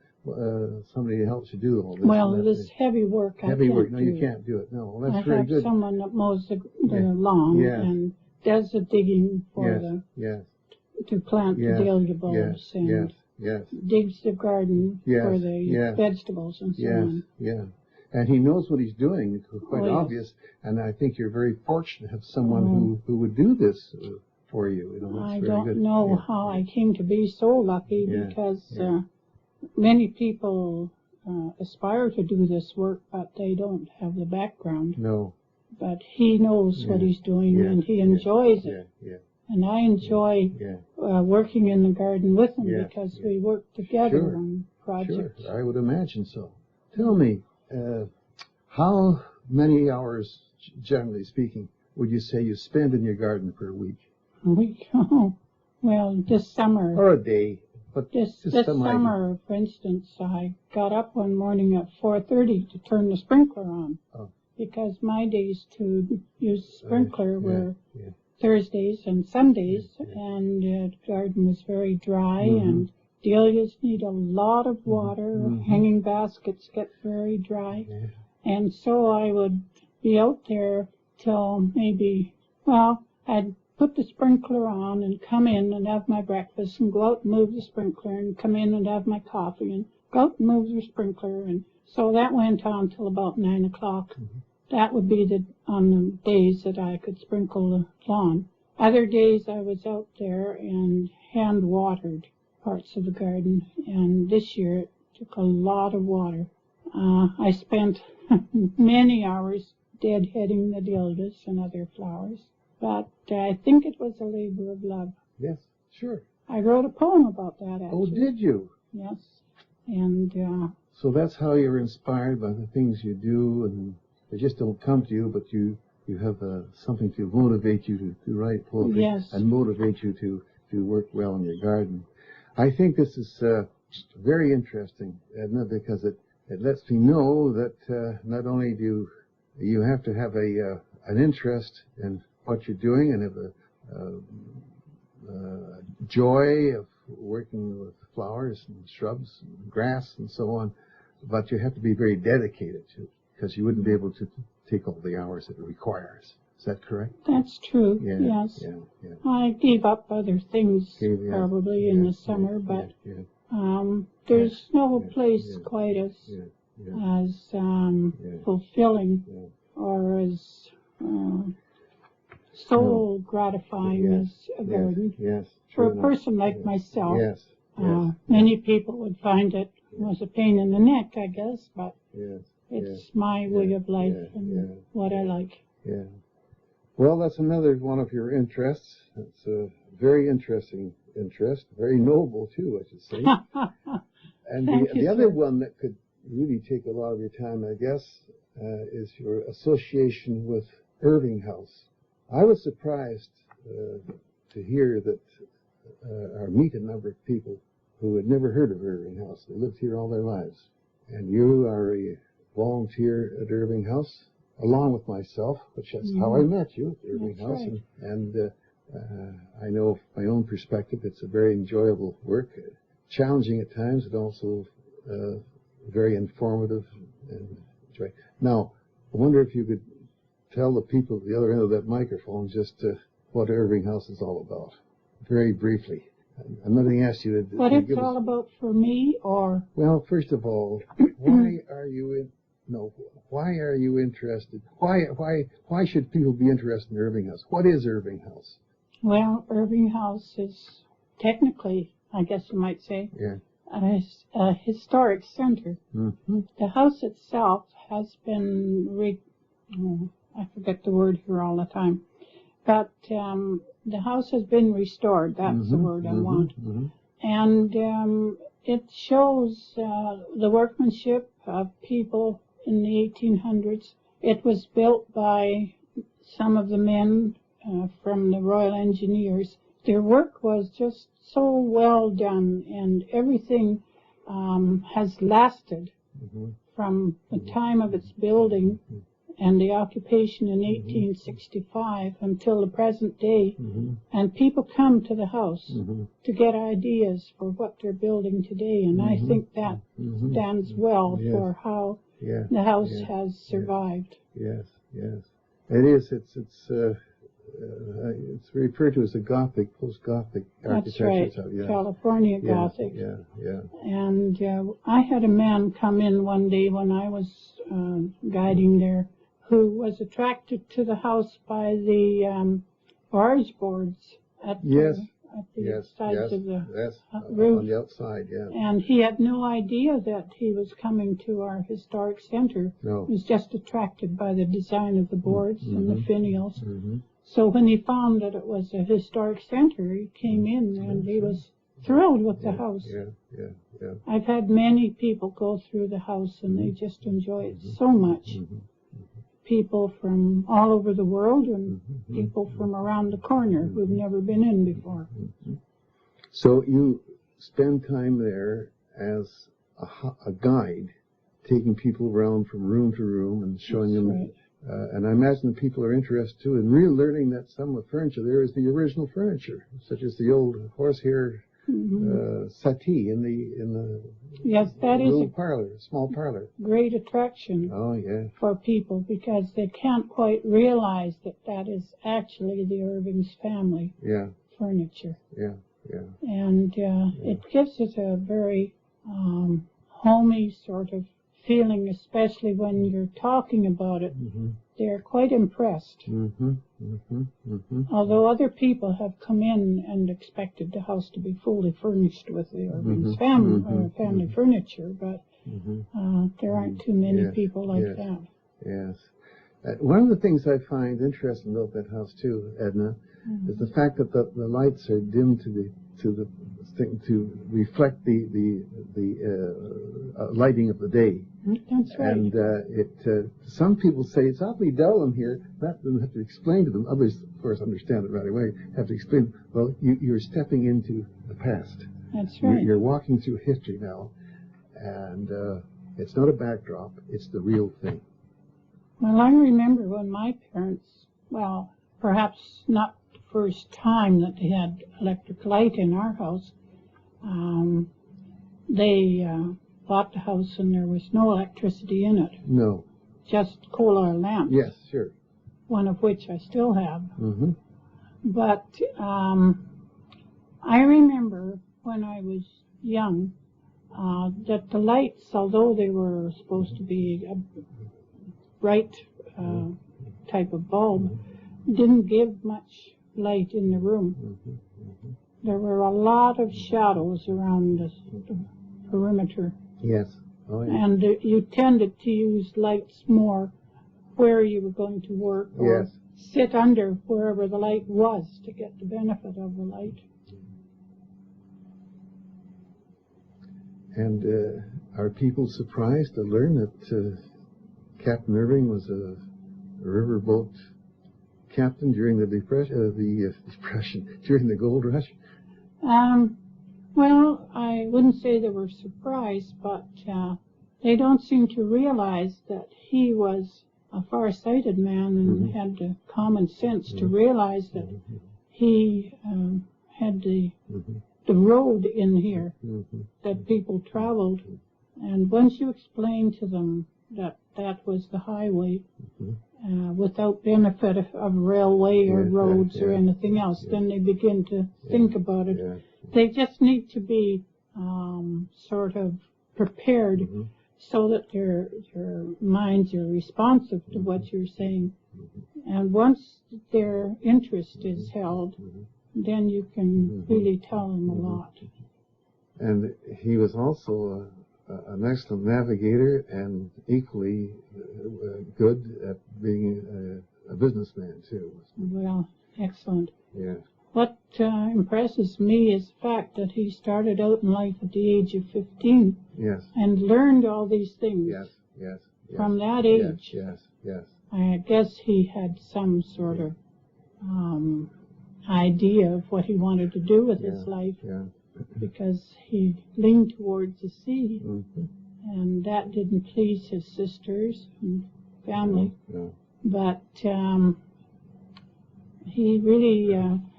Somebody helps you do all this. Well, this heavy work I can't do. No, you can't do it. No, well, that's very good. I have someone that mows the lawn and does the digging for to plant the dahlia bulbs and digs the garden for the vegetables and so on. And he knows what he's doing, quite obvious. And I think you're very fortunate to have someone who would do this for you. I don't know how I came to be so lucky because many people aspire to do this work, but they don't have the background. No. but he knows what he's doing, and he enjoys it. And I enjoy working in the garden with him because we work together on projects. Sure, I would imagine so. Tell me, how many hours, generally speaking, would you say you spend in your garden per week? A week? Oh, well, this summer. Or a day. But this summer, for instance, I got up one morning at 4:30 to turn the sprinkler on because my days to use sprinkler were Thursdays and Sundays, and the garden was very dry, and dahlias need a lot of water. Hanging baskets get very dry, and so I would be out there till maybe, well, I'd put the sprinkler on and come in and have my breakfast and go out and move the sprinkler and come in and have my coffee and go out and move the sprinkler. And so that went on till about 9 o'clock. That would be on the days that I could sprinkle the lawn. Other days I was out there and hand watered parts of the garden, and this year it took a lot of water. I spent many hours deadheading the dahlias and other flowers. But I think it was a labor of love. Yes, sure. I wrote a poem about that, actually. Oh, did you? Yes. And so that's how you're inspired by the things you do, and they just don't come to you, but you have something to motivate you to write poetry and motivate you to work well in your garden. I think this is very interesting, Edna, because it lets me know that not only do you have to have an interest in what you're doing and have a joy of working with flowers and shrubs and grass and so on, but you have to be very dedicated to it because you wouldn't be able to take all the hours it requires. Is that correct? That's true, yes. I gave up other things probably in the summer, but there's no place quite as fulfilling or as soul gratifying as a garden. For a person like myself, many people would find it was a pain in the neck, I guess, but it's my way of life and what I like. Well, that's another one of your interests. It's a very interesting interest, very noble too, I should say. And the other one that could really take a lot of your time, I guess, is your association with Irving House. I was surprised to hear that, or meet a number of people who had never heard of Irving House. They lived here all their lives. And you are a volunteer at Irving House, along with myself, which is how I met you at Irving House. Right. And I know from my own perspective, it's a very enjoyable work, challenging at times, but also very informative and joy. Now, I wonder if you could tell the people at the other end of that microphone just what Irving House is all about, very briefly. I'm not going to ask you to... What it's all about for me, or... Well, first of all, why are you interested? Why should people be interested in Irving House? What is Irving House? Well, Irving House is technically, I guess you might say, a historic center. The house itself has been, I forget the word here all the time, but the house has been restored. That's the word I want. And it shows the workmanship of people in the 1800s. It was built by some of the men from the Royal Engineers. Their work was just so well done, and everything has lasted from the time of its building and the occupation in 1865 until the present day. And people come to the house to get ideas for what they're building today, and I think that stands well for how the house has survived. Yes. It is. It's referred to as a Gothic, post-Gothic architecture. That's right, California Gothic. And I had a man come in one day when I was guiding there who was attracted to the house by the barge boards at at the sides of the roof. On the outside, yeah. And he had no idea that he was coming to our historic center. No. He was just attracted by the design of the boards and the finials. So when he found that it was a historic center, he came in and he was thrilled with the house. Yeah. I've had many people go through the house and they just enjoy it so much. People from all over the world and people from around the corner who've never been in before. So you spend time there as a guide, taking people around from room to room and showing them. Right. And I imagine the people are interested too in really learning that some of the furniture there is the original furniture, such as the old horsehair settee in the yes, that is a parlor, small parlor. Great attraction. Oh yeah. For people because they can't quite realize that that is actually the Irving's family furniture. Yeah. And it gives it a very homey sort of feeling, especially when you're talking about it. They're quite impressed. Although other people have come in and expected the house to be fully furnished with the Irving's family furniture, but there aren't too many people like that. Yes. One of the things I find interesting about that house too, Edna, is the fact that the lights are dim to reflect the lighting of the day. That's right. And some people say it's awfully dull in here. That you have to explain to them. Others, of course, understand it right away. Have to explain. Well, you're stepping into the past. That's right. You're walking through history now, and it's not a backdrop. It's the real thing. Well, I remember when my parents, well, perhaps not the first time that they had electric light in our house, they bought the house and there was no electricity in it. No. Just coal oil lamps. Yes, sure. One of which I still have. But I remember when I was young that the lights, although they were supposed to be a bright type of bulb, didn't give much light in the room. There were a lot of shadows around the perimeter. Yes. Oh, yeah. And you tended to use lights more where you were going to work or sit under wherever the light was to get the benefit of the light. And are people surprised to learn that Captain Irving was a riverboat captain during the depression, during the gold rush? Well, I wouldn't say they were surprised, but they don't seem to realize that he was a far-sighted man and had the common sense to realize that he had the road in here that people traveled. And once you explain to them that that was the highway, without benefit of railway or roads or anything else, then they begin to think about it. They just need to be sort of prepared so that their minds are responsive to what you're saying. And once their interest is held, then you can really tell them a lot. And he was also an excellent navigator and equally good at being a businessman, too. Well, excellent. Yeah. What impresses me is the fact that he started out in life at the age of 15 and learned all these things from that age. Yes. I guess he had some sort of idea of what he wanted to do with his life because he leaned towards the sea, and that didn't please his sisters and family. But he really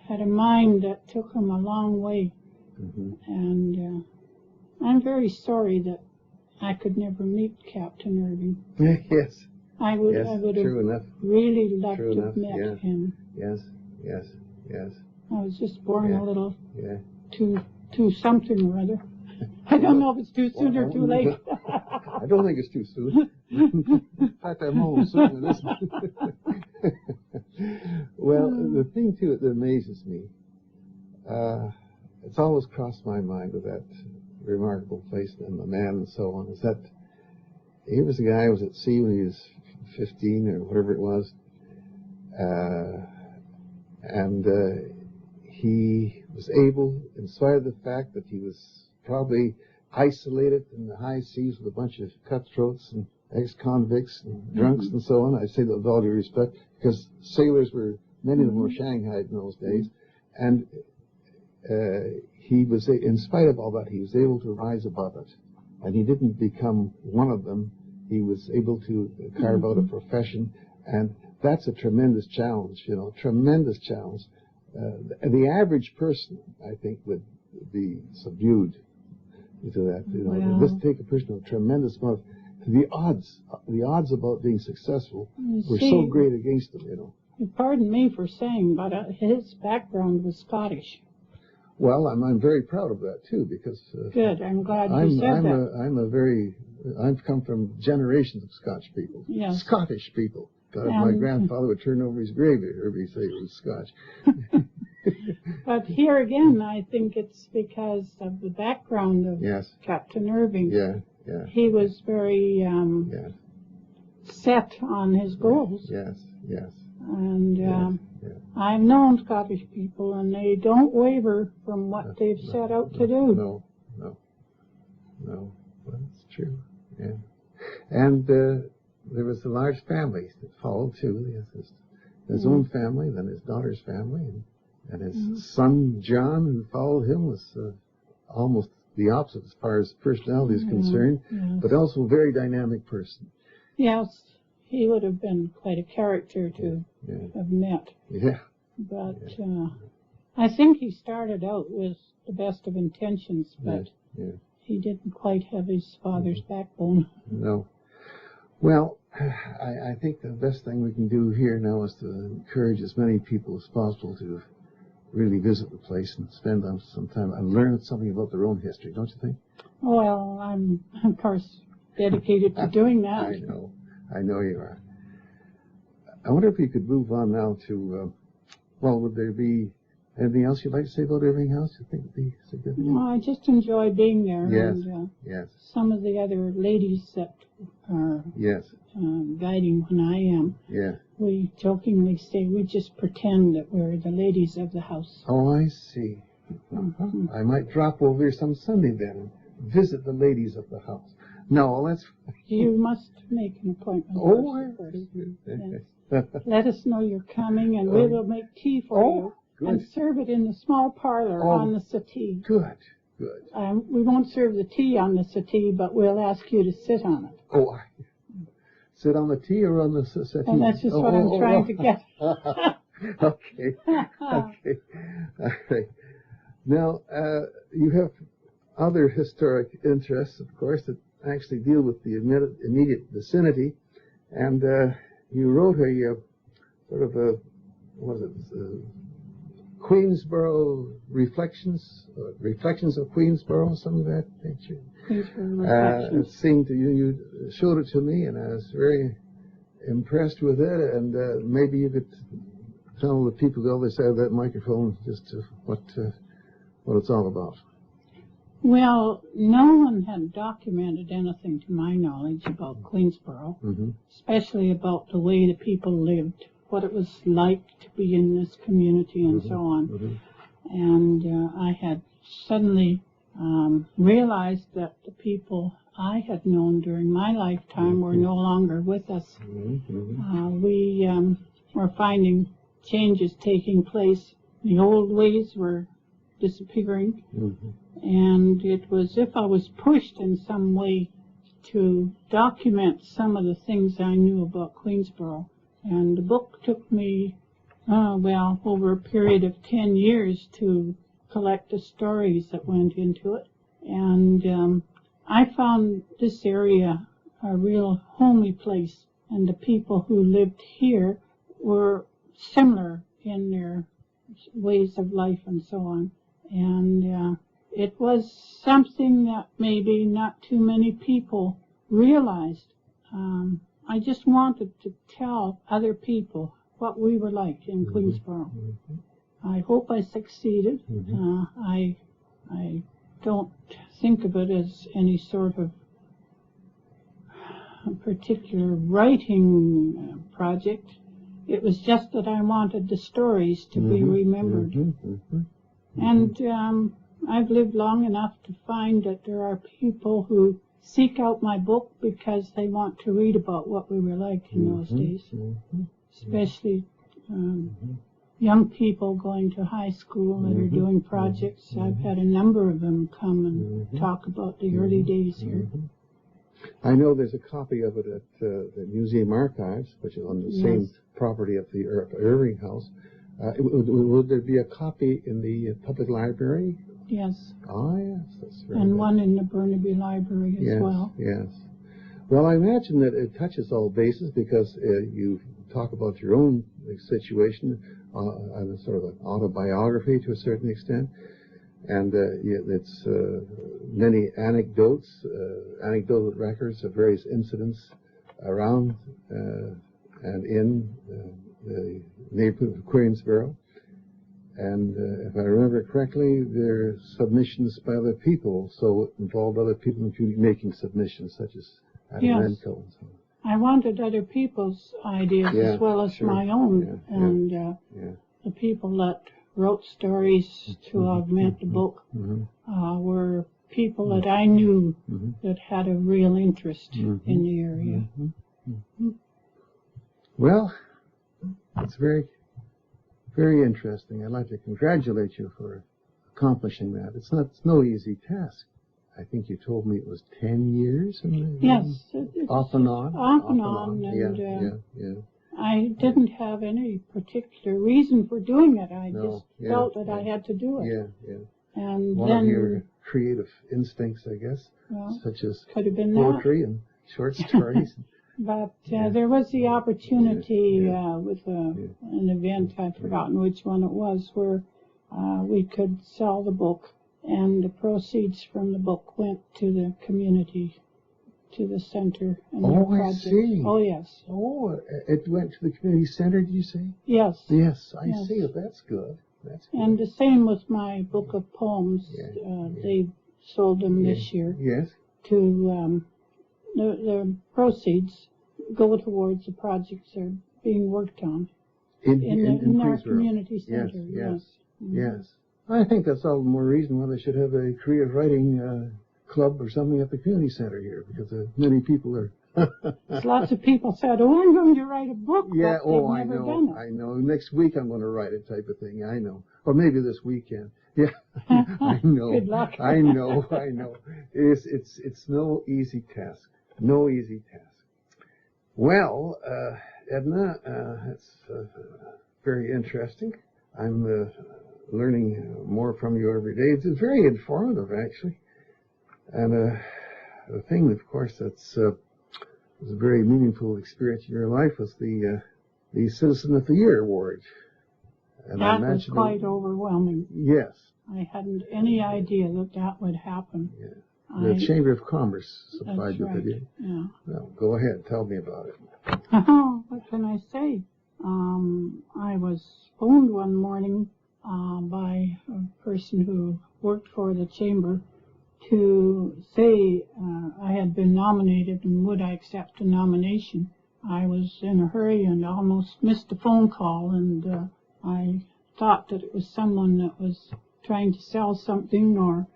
had a mind that took him a long way, and I'm very sorry that I could never meet Captain Irving. Yes. I would have really loved to have met him. Yes. I was just born a little too something or other. I don't know if it's too soon or too late. I don't think it's too soon. In fact, I'm almost certain it isn't. Well, the thing, too, that amazes me, it's always crossed my mind with that remarkable place and the man and so on, is that here was a guy who was at sea when he was 15 or whatever it was, and he was able, in spite of the fact that he was probably isolated in the high seas with a bunch of cutthroats and ex-convicts and drunks and so on. I say that with all due respect, because sailors were, many of them were shanghaied in those days, and he was, in spite of all that, he was able to rise above it, and he didn't become one of them. He was able to carve out a profession, and that's a tremendous challenge, you know, tremendous challenge. The average person, I think, would be subdued to that. You know, this take a person of a tremendous amount. The odds about being successful were so great against him, you know. Pardon me for saying, but his background was Scottish. Well, I'm very proud of that too, because good. I'm glad you said that. I've come from generations of Scotch people, Scottish people. God, my grandfather would turn over his grave if he said he was Scotch. But here again, I think it's because of the background of Captain Irving. Yeah. He was very set on his goals. Yes. And I've known Scottish people, and they don't waver from what they've set out to do. No. That's true. Yeah. And there was a large family that followed too. His own family, then his daughter's family, and his son John, who followed him, was almost the opposite as far as personality is concerned, but also a very dynamic person. Yes, he would have been quite a character to have met. Yeah. But I think he started out with the best of intentions, but he didn't quite have his father's backbone. No. Well, I think the best thing we can do here now is to encourage as many people as possible to really visit the place and spend some time and learn something about their own history, don't you think? Well, I'm, of course, dedicated to doing that. I know you are. I wonder if we could move on now to, would there be anything else you'd like to say about Irving House? You think would be significant? No, I just enjoy being there. Yes, and, some of the other ladies that are guiding when I am, we jokingly say we just pretend that we're the ladies of the house. Oh, I see. I might drop over here some Sunday then and visit the ladies of the house. No, that's... You must make an appointment. Let us know you're coming, and we will make tea for you and serve it in the small parlor on the settee. Good. We won't serve the tea on the settee, but we'll ask you to sit on it. Sit on the tea or on the settee? And that's just what I'm trying to get. Okay. All right. Now, you have other historic interests, of course, that actually deal with the immediate vicinity, and you wrote a sort of a, Queensborough Reflections of Queensborough, something of that nature. It seemed to you showed it to me, and I was very impressed with it, and maybe you could tell the people on the other side of that microphone just what it's all about. Well, no one had documented anything to my knowledge about Queensborough, especially about the way the people lived, what it was like to be in this community and so on. And I had suddenly realized that the people I had known during my lifetime were no longer with us. We were finding changes taking place. The old ways were disappearing. And it was as if I was pushed in some way to document some of the things I knew about Queensborough. And the book took me, over a period of 10 years to collect the stories that went into it. And I found this area a real homey place, and the people who lived here were similar in their ways of life and so on. And it was something that maybe not too many people realized. I just wanted to tell other people what we were like in Queensborough. I hope I succeeded. I don't think of it as any sort of particular writing project. It was just that I wanted the stories to be remembered. And I've lived long enough to find that there are people who seek out my book because they want to read about what we were like in those days, especially young people going to high school that are doing projects. I've had a number of them come and talk about the early days here. I know there's a copy of it at the Museum Archives, which is on the same property of the Irving House. Would there be a copy in the public library? Yes. Ah, yes, that's very And good. one in the Burnaby Library as well. Yes. Well, I imagine that it touches all bases because you talk about your own situation on a sort of an autobiography to a certain extent. And it's many anecdotes, anecdotal records of various incidents around and in the neighborhood of Queensborough. And if I remember correctly, there are submissions by other people, so it involved other people including making submissions, such as Edna and so on. I wanted other people's ideas as well as my own, and the people that wrote stories to augment the book were people that I knew that had a real interest in the area. Well, it's very, very interesting. I'd like to congratulate you for accomplishing that. It's no easy task. I think you told me it was 10 years? Yes. Off and on? Off and on. And I didn't have any particular reason for doing it. I just felt that I had to do it. And one then, of your creative instincts, I guess, such as could have been poetry and short stories. But there was the opportunity with an event, I've forgotten which one it was, where we could sell the book, and the proceeds from the book went to the community, to the center and their project. I see. Oh, yes. Oh, it went to the community center, did you say? Yes. Yes, I see it. That's good. That's good. And the same with my book of poems. They sold them this year. Yes. To the proceeds go towards the projects that are being worked on in our community center. Yes. I think that's all the more reason why they should have a creative writing club or something at the community center here, because many people are. Lots of people said, "Oh, I'm going to write a book," but they've never done it. I know. Next week I'm going to write it, type of thing. I know. Or maybe this weekend. Yeah, I know. Good luck. I know. It's no easy task. No easy task. Well, Edna, it's very interesting. I'm learning more from you every day. It's very informative, actually. And the thing, of course, that's was a very meaningful experience in your life was the Citizen of the Year award. And that was quite overwhelming. Yes. I hadn't any idea that would happen. Yeah. The Chamber of Commerce supplied you with it. Yeah. Well, go ahead. Tell me about it. What can I say? I was phoned one morning by a person who worked for the Chamber to say I had been nominated and would I accept a nomination. I was in a hurry and almost missed a phone call, and I thought that it was someone that was trying to sell something, or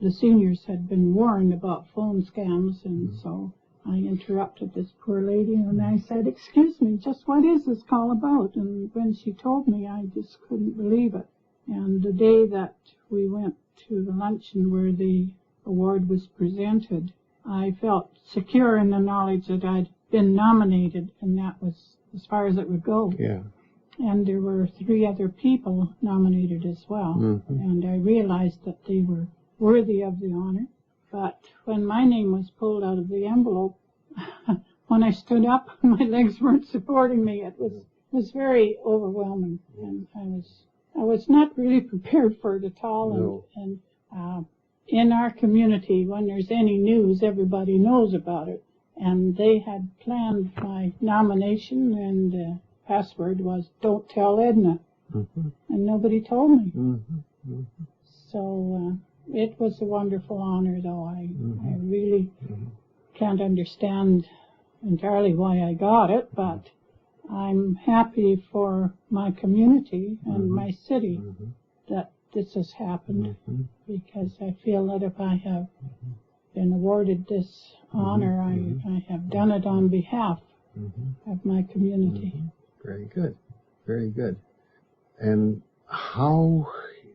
the seniors had been warned about phone scams, and so I interrupted this poor lady and I said, "Excuse me, just what is this call about?" And when she told me, I just couldn't believe it. And the day that we went to the luncheon where the award was presented, I felt secure in the knowledge that I'd been nominated, and that was as far as it would go. Yeah. And there were 3 other people nominated as well, and I realized that they were worthy of the honor. But when my name was pulled out of the envelope, when I stood up, my legs weren't supporting me. It was very overwhelming, and I was not really prepared for it at all. No. And in our community, when there's any news, everybody knows about it. And they had planned my nomination, and the password was "Don't tell Edna." and nobody told me. Mm-hmm. So it was a wonderful honor, though. I really can't understand entirely why I got it, but I'm happy for my community and my city that this has happened, because I feel that if I have been awarded this honor, I have done it on behalf of my community. Very good. Very good. And how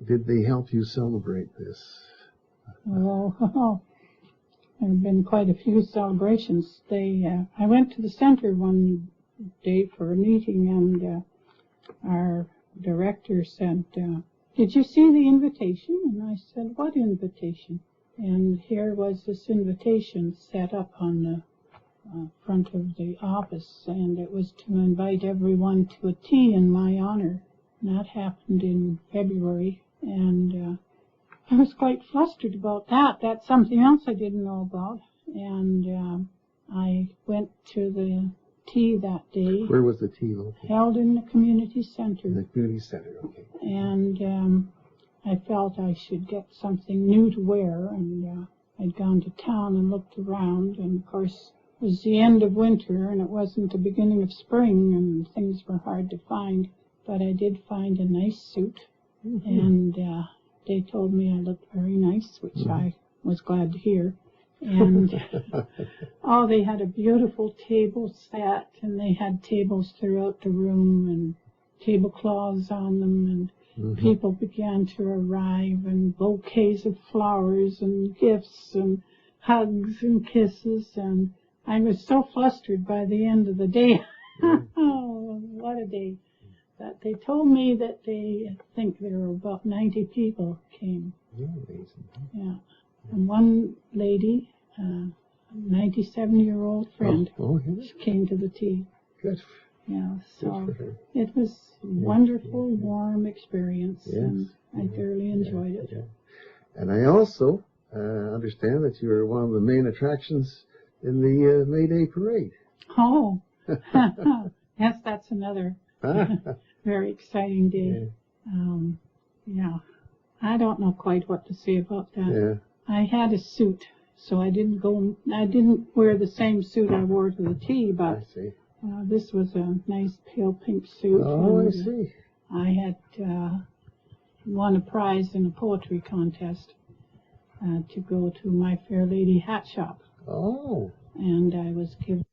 did they help you celebrate this? Oh, there have been quite a few celebrations. I went to the center one day for a meeting, and our director said, "Did you see the invitation?" And I said, "What invitation?" And here was this invitation set up on the front of the office, and it was to invite everyone to a tea in my honor. And that happened in February, and I was quite flustered about that. That's something else I didn't know about. And I went to the tea that day. Where was the tea located? Held in the community center. The community center, okay. And I felt I should get something new to wear, and I'd gone to town and looked around, and of course it was the end of winter, and it wasn't the beginning of spring, and things were hard to find. But I did find a nice suit, and they told me I looked very nice, which I was glad to hear. And they had a beautiful table set, and they had tables throughout the room and tablecloths on them, and people began to arrive, and bouquets of flowers and gifts and hugs and kisses, and I was so flustered by the end of the day. Oh, what a day. But they told me that they think there were about 90 people came. Amazing. Yeah. And one lady, a 97-year-old friend, she came to the tea. Good. Yeah, so Good for her. it was a wonderful, warm experience, and I thoroughly enjoyed it. Yeah. And I also understand that you are one of the main attractions in the May Day Parade. Oh, yes, that's another very exciting day. Yeah, I don't know quite what to say about that. I had a suit, so I didn't wear the same suit I wore to the tea, but this was a nice pale pink suit. Oh, and, I see. I had won a prize in a poetry contest to go to My Fair Lady hat shop. Oh. And I was given